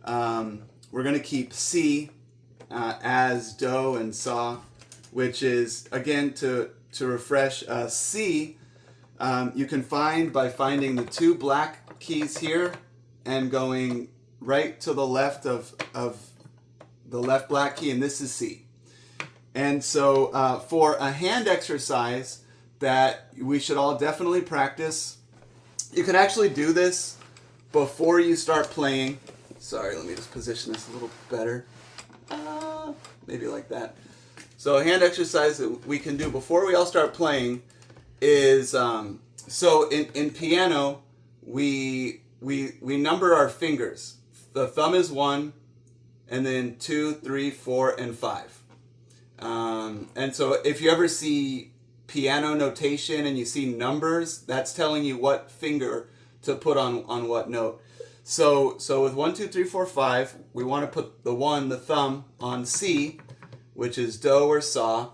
we're going to keep C as Do and Sa, which is, again, to refresh, C, you can find by finding the two black keys here and going right to the left of the left black key, and this is C. And so for a hand exercise that we should all definitely practice, you can actually do this before you start playing. Sorry, let me just position this a little better. Maybe like that. So a hand exercise that we can do before we all start playing is, so in piano, we number our fingers. The thumb is 1, and then 2, 3, 4, and 5. And so if you ever see piano notation and you see numbers, that's telling you what finger to put on what note. So with 1, 2, 3, 4, 5, we want to put the thumb, on C, which is Do or Sa,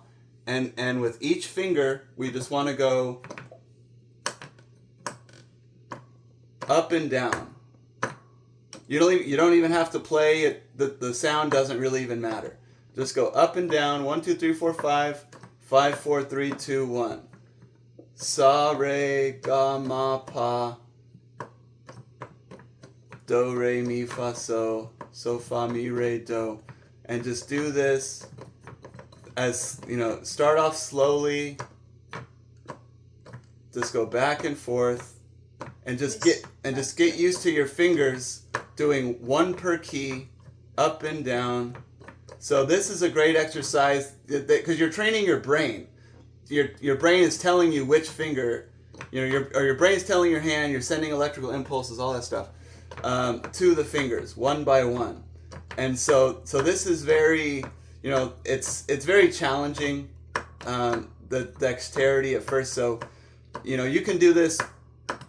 and with each finger, we just want to go up and down. You don't even have to play it. The sound doesn't really even matter. Just go up and down. 1, 2, 3, 4, 5. 5, 4, 3, 2, 1. Sa, re, ga, ma, pa. Do, re, mi, fa, so. So, fa, mi, re, do. And just do this as, start off slowly. Just go back and forth. And just get used to your fingers doing one per key, up and down. So this is a great exercise because you're training your brain. Your brain is telling you which finger, your brain is telling your hand. You're sending electrical impulses, all that stuff, to the fingers one by one. And so this is very, it's very challenging, the dexterity at first. So, you can do this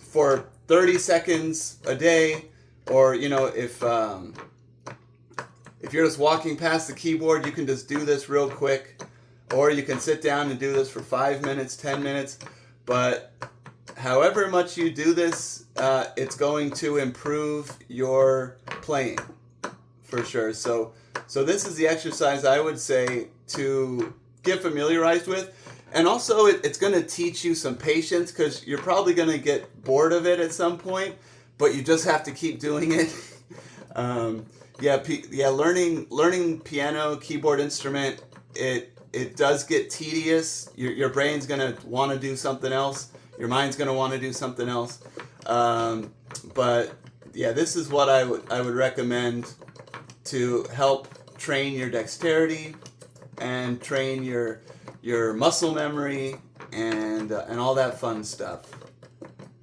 for 30 seconds a day, or if you're just walking past the keyboard, you can just do this real quick, or you can sit down and do this for 5 minutes, 10 minutes. But however much you do this, it's going to improve your playing for sure. So this is the exercise I would say to get familiarized with. And also, it's going to teach you some patience, because you're probably going to get bored of it at some point, but you just have to keep doing it. Learning piano, keyboard instrument, it does get tedious. Your brain's going to want to do something else. Your mind's going to want to do something else. But yeah, this is what I would recommend to help train your dexterity and train your muscle memory and all that fun stuff.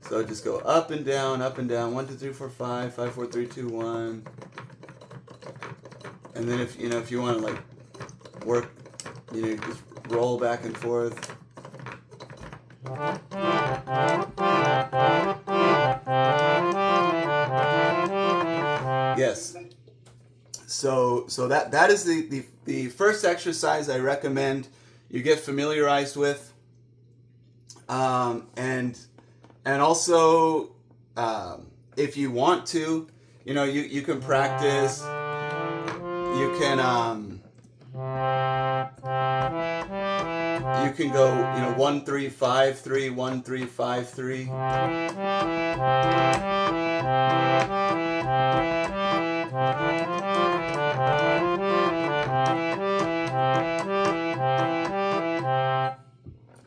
So just go up and down, 1, 2, 3, 4, 5, 5, 4, 3, 2, 1. And then if you want to work, just roll back and forth. Yes. So that is the first exercise I recommend you get familiarized with, and also if you want to, you can practice. You can go 1 3 5 3 1 3 5 3.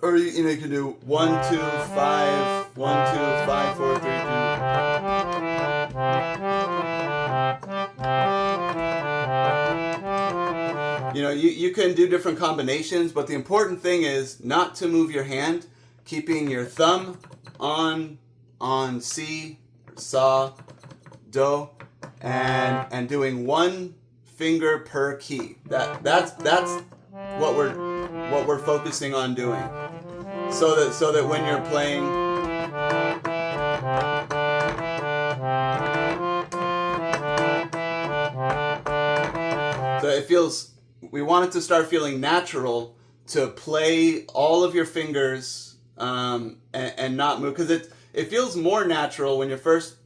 Or you can do 1 2 5 1 2 5 4 3 2. You can do different combinations, but the important thing is not to move your hand, keeping your thumb on C, Sa, Do, and doing one finger per key. That's what we're focusing on doing. So that when you're playing, so it feels, we want it to start feeling natural to play all of your fingers and not move, because it feels more natural when you're first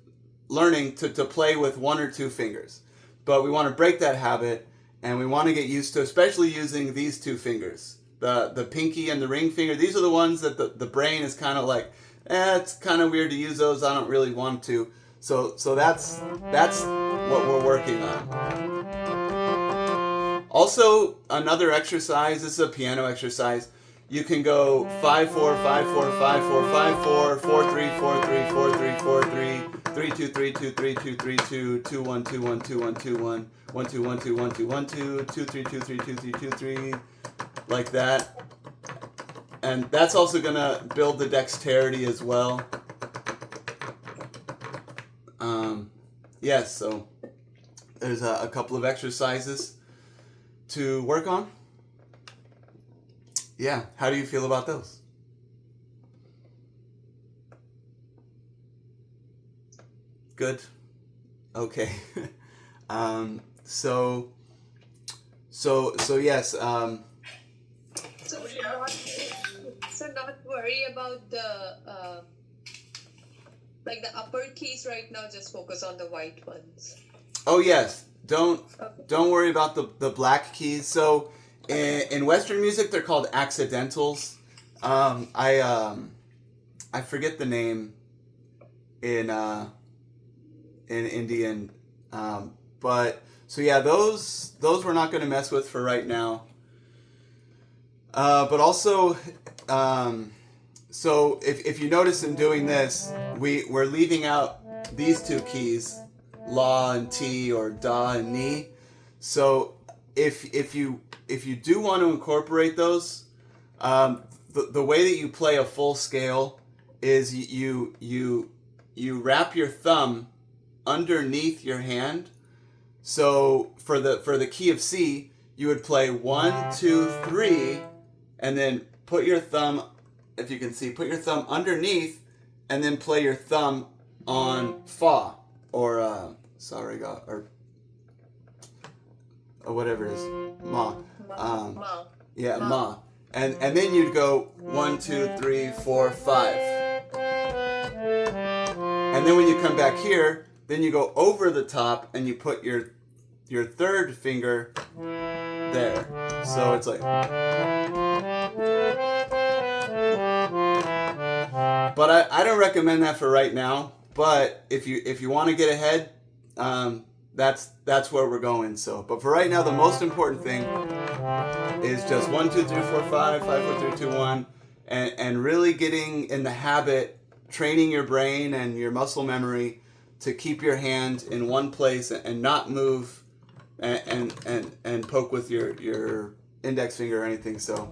learning to play with 1 or 2 fingers. but we want to break that habit, and we want to get used to, especially using these two fingers, the pinky and the ring finger. These are the ones that the brain is kind of like, it's kind of weird to use those. I don't really want to. So that's what we're working on. Also, another exercise. This is a piano exercise. You can go 5 4 5 4 5 4 5 4 4 3 4 3 4 3 4 3 3 2 3 2 3 2 3 2 2 1 2 1 2 1 2 1 1 2 1 2 1 2 1 2 2 3 2 3 2 3 2 3, like that. And that's also gonna build the dexterity as well. Yes, so there's a couple of exercises to work on. Yeah, how do you feel about those? Good. Okay. So yes. So not worry about the like the upper keys right now. Just focus on the white ones. Oh yes. Don't worry about the black keys. So in Western music, they're called accidentals. I forget the name in Indian, but so yeah, those we're not going to mess with for right now. But also, so if you notice in doing this, we're leaving out these two keys, La and Ti, or Da and Ni. So if you do want to incorporate those, the way that you play a full scale is you wrap your thumb underneath your hand. So for the key of C, you would play 1 2 3, and then put your thumb, if you can see, put your thumb underneath, and then play your thumb on Fa, or or whatever it is, Ma. Ma. Yeah, Ma. And then you'd go 1 2 3 4 5. And then when you come back here, then you go over the top and you put your third finger there. So it's like. But I don't recommend that for right now. But if you want to get ahead, that's where we're going. So, but for right now, the most important thing is just 1 2 3 4 5 5 4 3 2 1, and really getting in the habit, training your brain and your muscle memory to keep your hand in one place and not move and poke with your index finger or anything. So,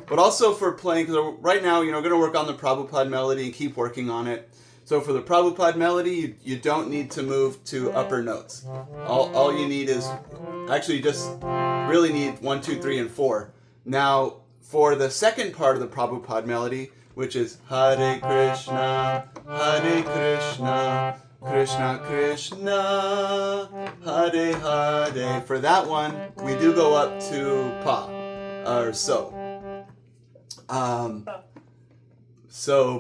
but also for playing, because right now, going to work on the Prabhupada melody and keep working on it. So for the Prabhupada melody, you don't need to move to upper notes. All you need is, actually you just really need 1 2 3 and 4. Now for the second part of the Prabhupada melody, which is Hare Krishna, Krishna Krishna, Hare Hare. For that one, we do go up to Pa, or so.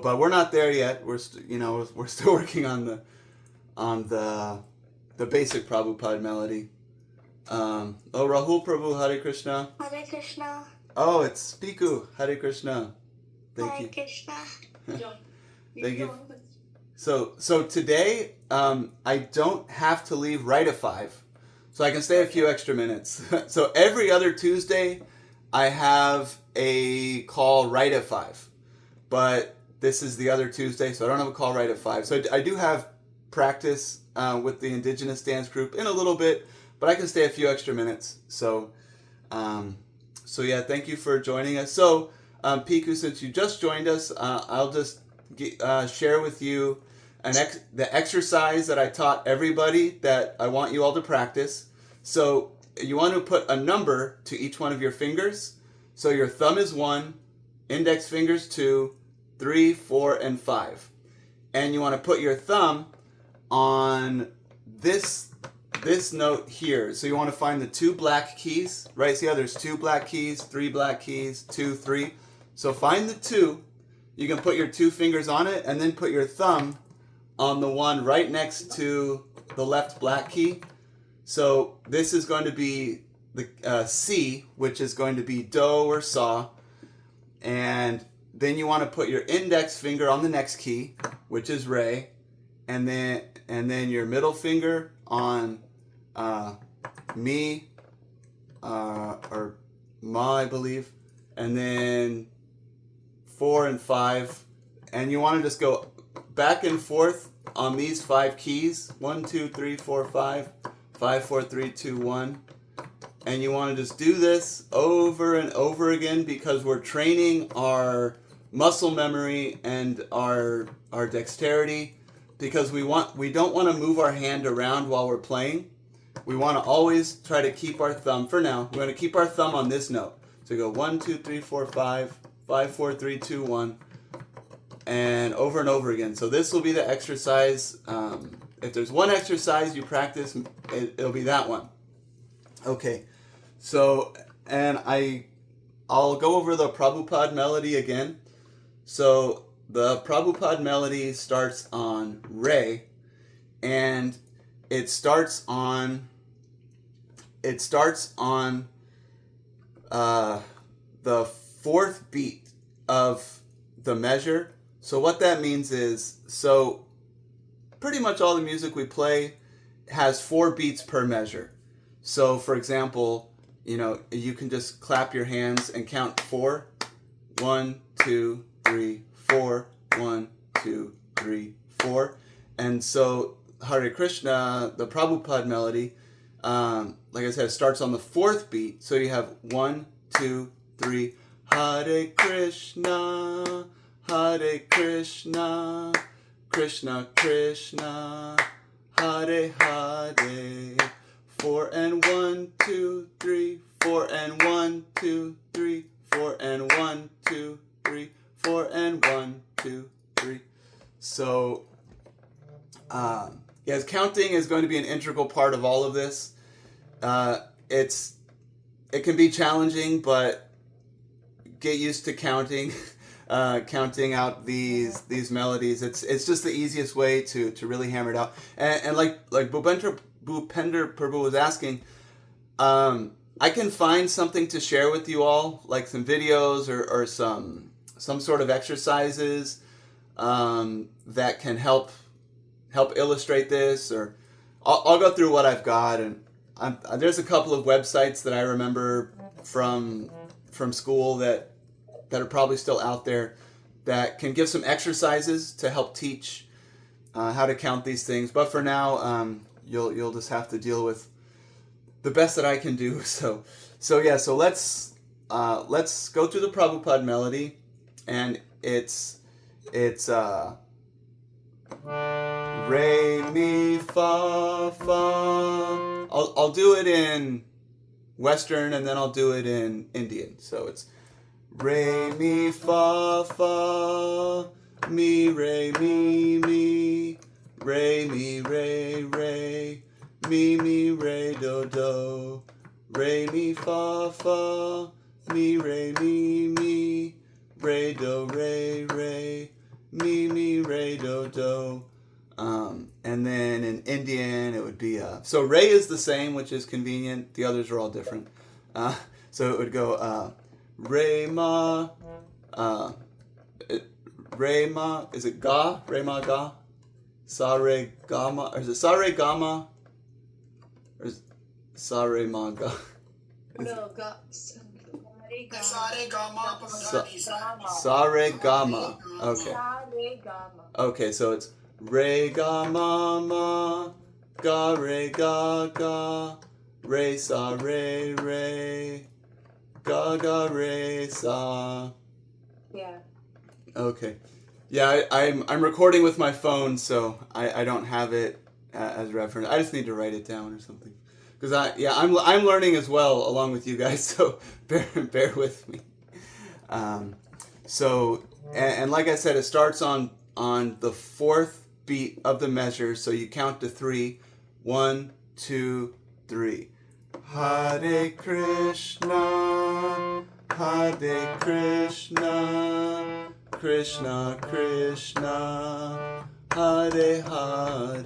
But we're not there yet. We're we're still working on the basic Prabhupada melody. Rahul Prabhu, Hare Krishna. Hare Krishna. Oh, it's Piku, Hare Krishna. Thank Hare you. Krishna. Thank you. So today, I don't have to leave right at 5, so I can stay a few extra minutes. So every other Tuesday, I have a call right at 5. But this is the other Tuesday, so I don't have a call right at 5. So I do have practice with the Indigenous dance group in a little bit, but I can stay a few extra minutes. So yeah, thank you for joining us. So Piku, since you just joined us, I'll just share with you the exercise that I taught everybody that I want you all to practice. So you want to put a number to each one of your fingers. So your thumb is 1, index fingers 2, 3, 4, and 5. And you want to put your thumb on this note here. So you want to find the 2 black keys, right? See how there's 2 black keys, 3 black keys, 2, 3. So find the 2. You can put your 2 fingers on it and then put your thumb on the one right next to the left black key. So this is going to be the C, which is going to be do or sa, and then you want to put your index finger on the next key, which is re, and then your middle finger on mi or ma, I believe, and then 4 and 5, and you want to just go back and forth on these 5 keys, 1, 2, 3, 4, 5, 5, 4, 3, 2, 1. And you want to just do this over and over again because we're training our muscle memory and our dexterity, because we don't want to move our hand around while we're playing. We want to always try to keep our thumb, for now, we're going to keep our thumb on this note. So go 1, 2, 3, 4, 5, 5, 4, 3, 2, 1, and over again. So this will be the exercise. If there's one exercise you practice, it'll be that one. Okay, so, and I'll go over the Prabhupada melody again. So the Prabhupada melody starts on re, and it starts on the 4th beat of the measure. So what that means is, so pretty much all the music we play has 4 beats per measure. So for example, you can just clap your hands and count 4. 1, 2, 3, 4. 1, 2, 3, 4. And so Hare Krishna, the Prabhupada melody, like I said, starts on the 4th beat. So you have 1, 2, 3. Hare Krishna, Hare Krishna, Krishna Krishna, Hare Hare. 4 and 1, 2, 3, 4 and 1, 2, 3, 4 and 1, 2, 3, 4 and 1, 2, 3. So, yes, counting is going to be an integral part of all of this. It can be challenging, but get used to counting, counting out these melodies. It's just the easiest way to really hammer it out. And like Bhupender Prabhu was asking, I can find something to share with you all, like some videos or some sort of exercises that can help illustrate this, or I'll go through what I've got, and there's a couple of websites that I remember from school that are probably still out there that can give some exercises to help teach how to count these things. But for now, you'll just have to deal with the best that I can do. So let's go through the Prabhupada melody, and it's re mi fa fa. I'll do it in Western and then I'll do it in Indian. So it's re mi fa fa mi re mi re mi re re mi re do re mi fa fa mi re do re re mi re do. And then in Indian it would be so re is the same, which is convenient. The others are all different. So it would go re ma, is it ga? Re ma ga? Sa re ga ma? Or is it sa re ga ma? Or is it sa re ma ga? No, ga. Sa re ga ma. Okay. Okay, so it's re ga ma ma, ga re ga, re sa re re, ga re sa. Yeah. Okay. Yeah, I'm recording with my phone, so I don't have it as reference. I just need to write it down or something, because I'm learning as well along with you guys. So bear with me. So like I said, it starts on the 4th beat of the measure. So you count to 3. 1, 2, 3. Hare Krishna, Hare Krishna, Krishna Krishna, Hare Hare,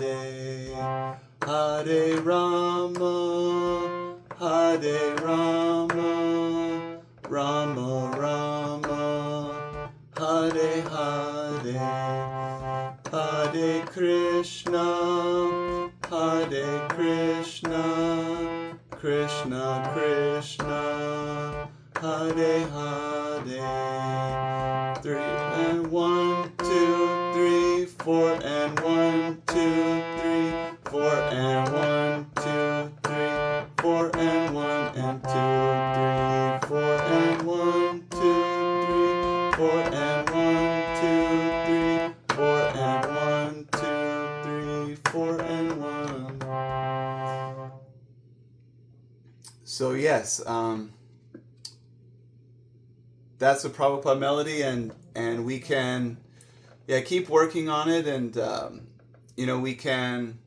Hare Rama, Hare Rama, Rama Rama, Hare Hare, Hare Krishna, Hare Krishna, Krishna Krishna, Hare Hare. 3 and 1, 2, 3, 4 and 1, 2, 3, 4 and 1, 2, 3, 4 and 1 and 2, 3, 4 and 1, 2, 3, 4 and 1, 2, 3, 4 and 1, 2, 3, 4 and 1. So yes, that's a Prabhupada melody, and we can keep working on it, and we can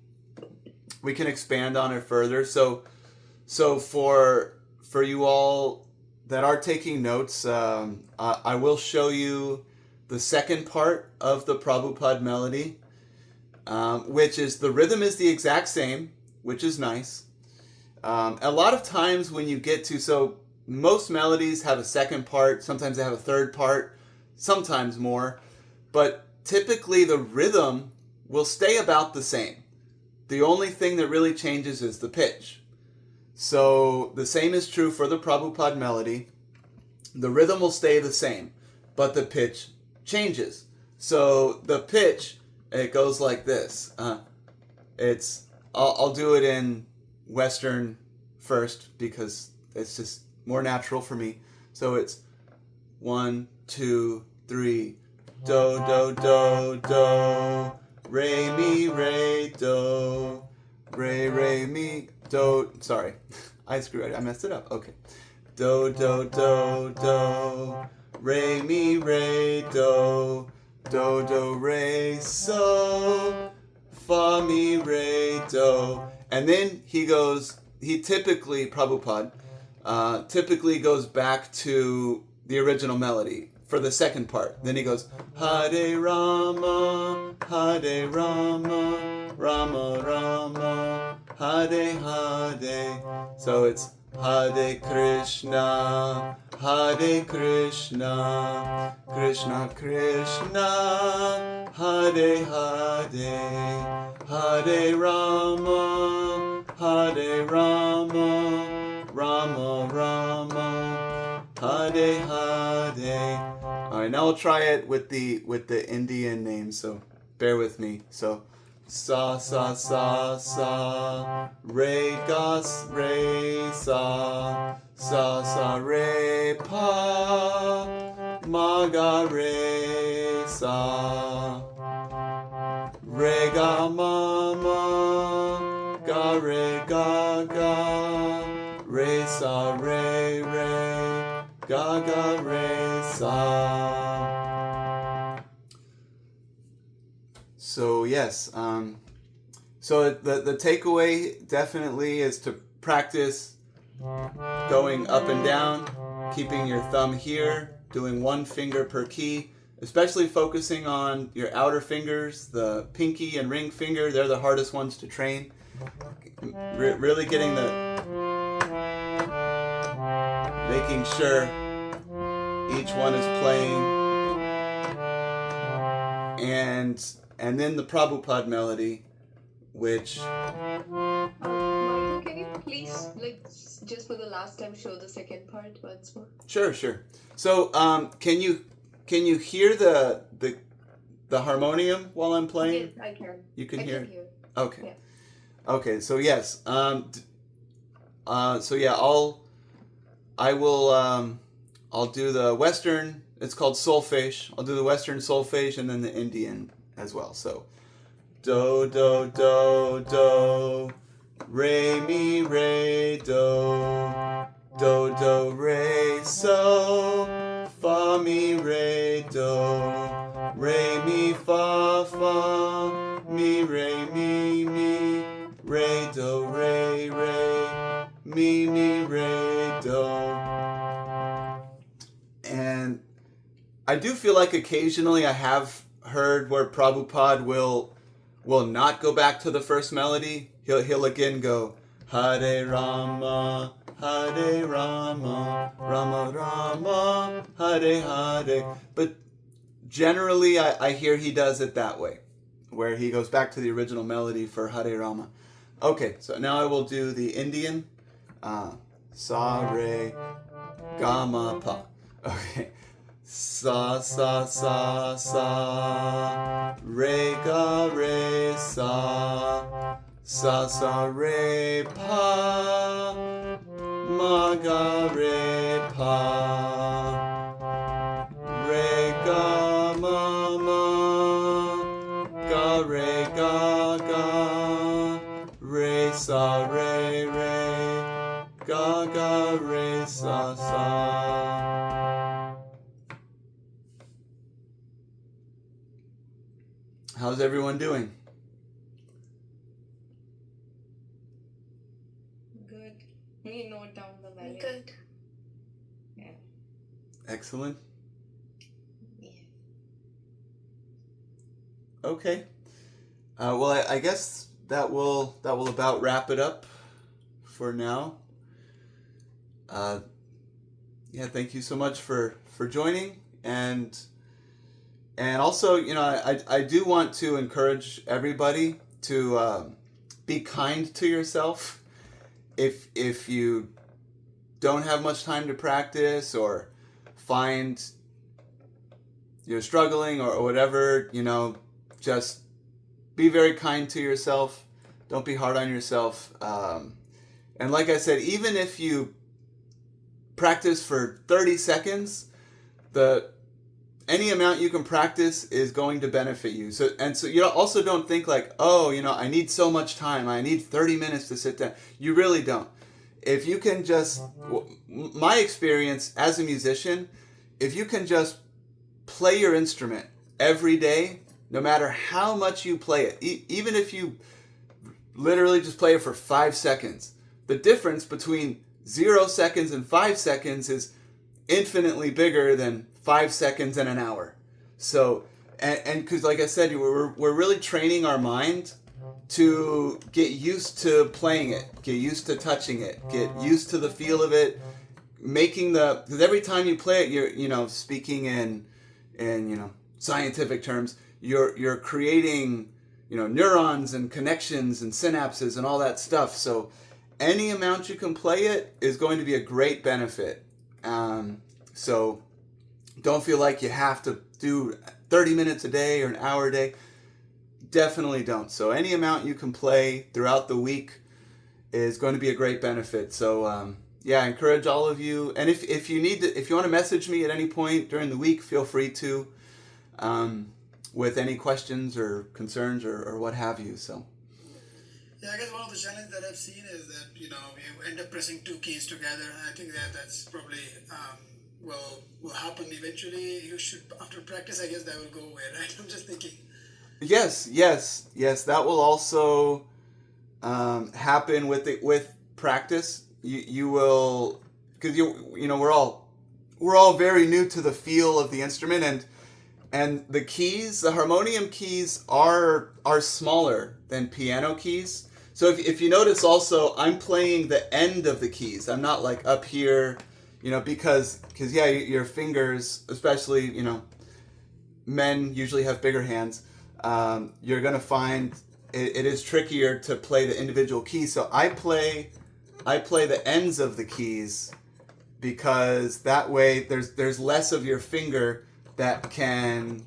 expand on it further. So for you all that are taking notes, I will show you the second part of the Prabhupada melody, which is the rhythm is the exact same, which is nice. A lot of times when you get to, most melodies have a second part, sometimes they have a third part, sometimes more, but typically the rhythm will stay about the same. The only thing that really changes is the pitch. So the same is true for the Prabhupada melody. The rhythm will stay the same, but the pitch changes. So the pitch, it goes like this. I'll do it in Western first because it's just more natural for me. So it's 1, 2, 3, do, do, do, do, re, mi, re, do, re, mi, do. Sorry, I screwed it. I messed it up. Okay. Do, do, do, do, re, mi, re, do, do, re, so, fa, mi, re, do. And then he typically, Prabhupada, typically goes back to the original melody for the second part. Then he goes, Hare Rama, Hare Rama, Rama Rama, Hare Hare. So it's Hare Krishna, Hare Krishna, Krishna Krishna, Hare Hare, Hare Rama, Hare Rama, Rama Rama, Hare Hare. All right, now we'll try it with the Indian names. So bear with me. So sa sa sa sa, re ga re sa, sa sa re pa, ma ga re sa, re ga ma ma, ga re ga ga, re sa re re, ga ga re sa. So yes, so the takeaway definitely is to practice going up and down, keeping your thumb here, doing one finger per key, especially focusing on your outer fingers, the pinky and ring finger. They're the hardest ones to train. Really getting making sure each one is playing, and then the Prabhupada melody, which Michael, can you please, just for the last time, show the second part once more? Sure. So can you hear the harmonium while I'm playing? Yes, I can. You can hear? Hear. Okay. Yeah. Okay, so yes. So yeah, I'll do the Western, it's called Solfege. I'll do the Western Solfege and then the Indian as well. So do, do, do, do, re, mi, re, do, do, do, re, so, fa, mi, re, do, re, mi, fa, fa, mi, re, mi, re, do, re, mi, re, do. And I do feel like occasionally I have heard where Prabhupada will not go back to the first melody. he'll again go Hare Rama, Hare Rama, Rama Rama, Hare Hare. But generally, I hear he does it that way, where he goes back to the original melody for Hare Rama. Okay, so now I will do the Indian. Sa, re, ga, ma, pa. Okay. Sa, sa, sa, sa. Re, ga, re, sa. Sa, sa, re, pa. Ma, ga, re, pa. Re, ga, ma, ma. Ga, re, ga, ga. Re, sa, re, re. Ga, ga, re, sa, sa. How's everyone doing? Good. We note down the value. Good. Yeah. Excellent. Yeah. Okay. Well, I guess that will about wrap it up for now. Yeah, thank you so much for joining, and also, I do want to encourage everybody to be kind to yourself. If you don't have much time to practice, or find you're struggling, or whatever, just be very kind to yourself. Don't be hard on yourself. And like I said, even if you practice for 30 seconds, any amount you can practice is going to benefit you. So you also don't think like, oh, I need so much time. I need 30 minutes to sit down. You really don't. If you can just, my experience as a musician, if you can just play your instrument every day, no matter how much you play it, even if you literally just play it for 5 seconds, the difference between 0 seconds and 5 seconds is infinitely bigger than 5 seconds and an hour. So, and because like I said, we're really training our mind to get used to playing it, get used to touching it, get used to the feel of it, because every time you play it, you're speaking in scientific terms, you're creating neurons and connections and synapses and all that stuff. So any amount you can play it is going to be a great benefit. So don't feel like you have to do 30 minutes a day or an hour a day. Definitely don't. So any amount you can play throughout the week is going to be a great benefit. So I encourage all of you. And if you want to message me at any point during the week, feel free to, with any questions or concerns or what have you. So. Yeah, I guess one of the challenges that I've seen is that, you end up pressing 2 keys together. And I think that's probably will happen eventually. You should, after practice, I guess that will go away, right? I'm just thinking. Yes. That will also happen with practice. You will, because we're all very new to the feel of the instrument, and the keys, the harmonium keys are smaller than piano keys. So if you notice also, I'm playing the end of the keys. I'm not like up here, because your fingers, especially, men usually have bigger hands. You're going to find it is trickier to play the individual keys. So I play the ends of the keys, because that way there's less of your finger that can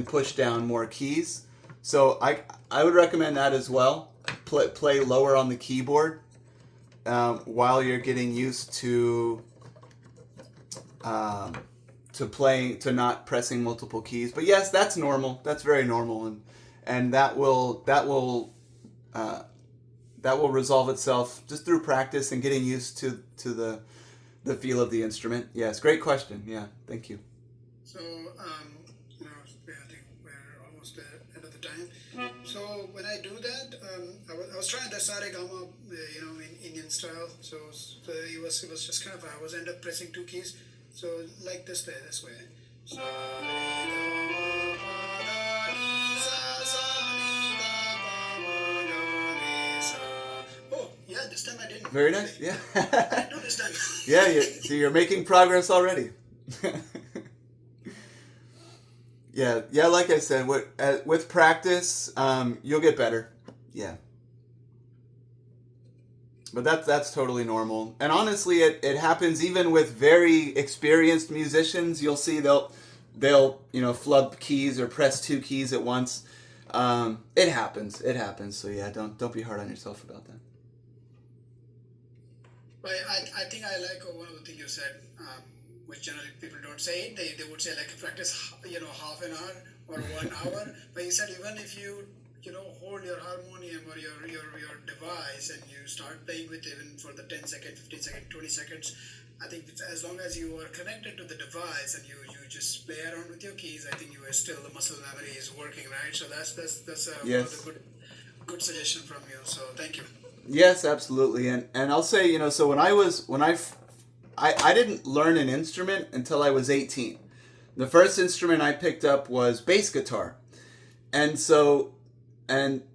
push down more keys. So I would recommend that as well. Play lower on the keyboard while you're getting used to not pressing multiple keys. But yes, that's normal. That's very normal, and that will resolve itself just through practice and getting used to the feel of the instrument. Yes, great question. Yeah, thank you. So, I think we're almost at the end of the time. So when I do that, I was trying the Saregama, in Indian style. So it was just kind of, I was end up pressing 2 keys. So like this way. So, very nice. Yeah. I didn't do this time. Yeah, so you're making progress already. Yeah. Like I said, with practice, you'll get better. Yeah. But that's totally normal. And honestly, it happens even with very experienced musicians. You'll see they'll flub keys or press two keys at once. It happens. So yeah, don't be hard on yourself about that. But I think I like one of the things you said, which generally people don't say. They would say like practice, half an hour or 1 hour. But you said even if you hold your harmonium or your device and you start playing with even for the 10 second, 15 second, 20 seconds, I think as long as you are connected to the device and you just play around with your keys, I think you are still, the muscle memory is working, right? So that's Yes. another good suggestion from you. So thank you. Yes, absolutely. And I'll say, so I didn't learn an instrument until I was 18. The first instrument I picked up was bass guitar. And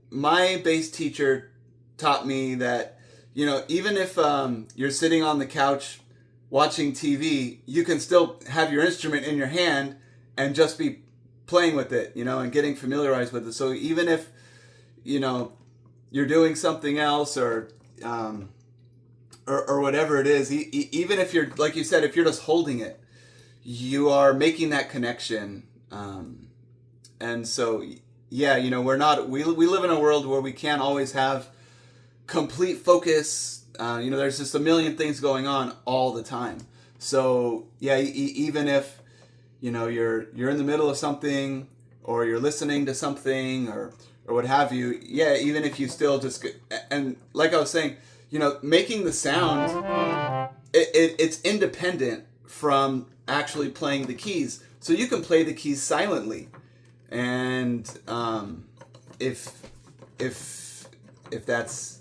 my bass teacher taught me that, even if you're sitting on the couch watching TV, you can still have your instrument in your hand and just be playing with it, and getting familiarized with it. So even if, you're doing something else or whatever it is, even if you're, like you said, if you're just holding it, you are making that connection. And so, yeah, we live in a world where we can't always have complete focus. There's just a million things going on all the time. So, yeah, even if, you're in the middle of something or you're listening to something or what have you, yeah, even if you still just, and like I was saying, making the sound, it's independent from actually playing the keys. So you can play the keys silently. And if that's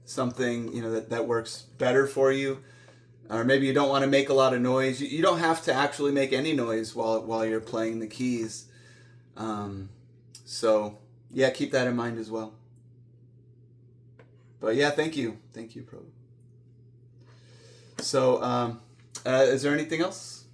something that works better for you, or maybe you don't want to make a lot of noise, you don't have to actually make any noise while you're playing the keys. So yeah, keep that in mind as well. But yeah, thank you, Prabhu. So is there anything else?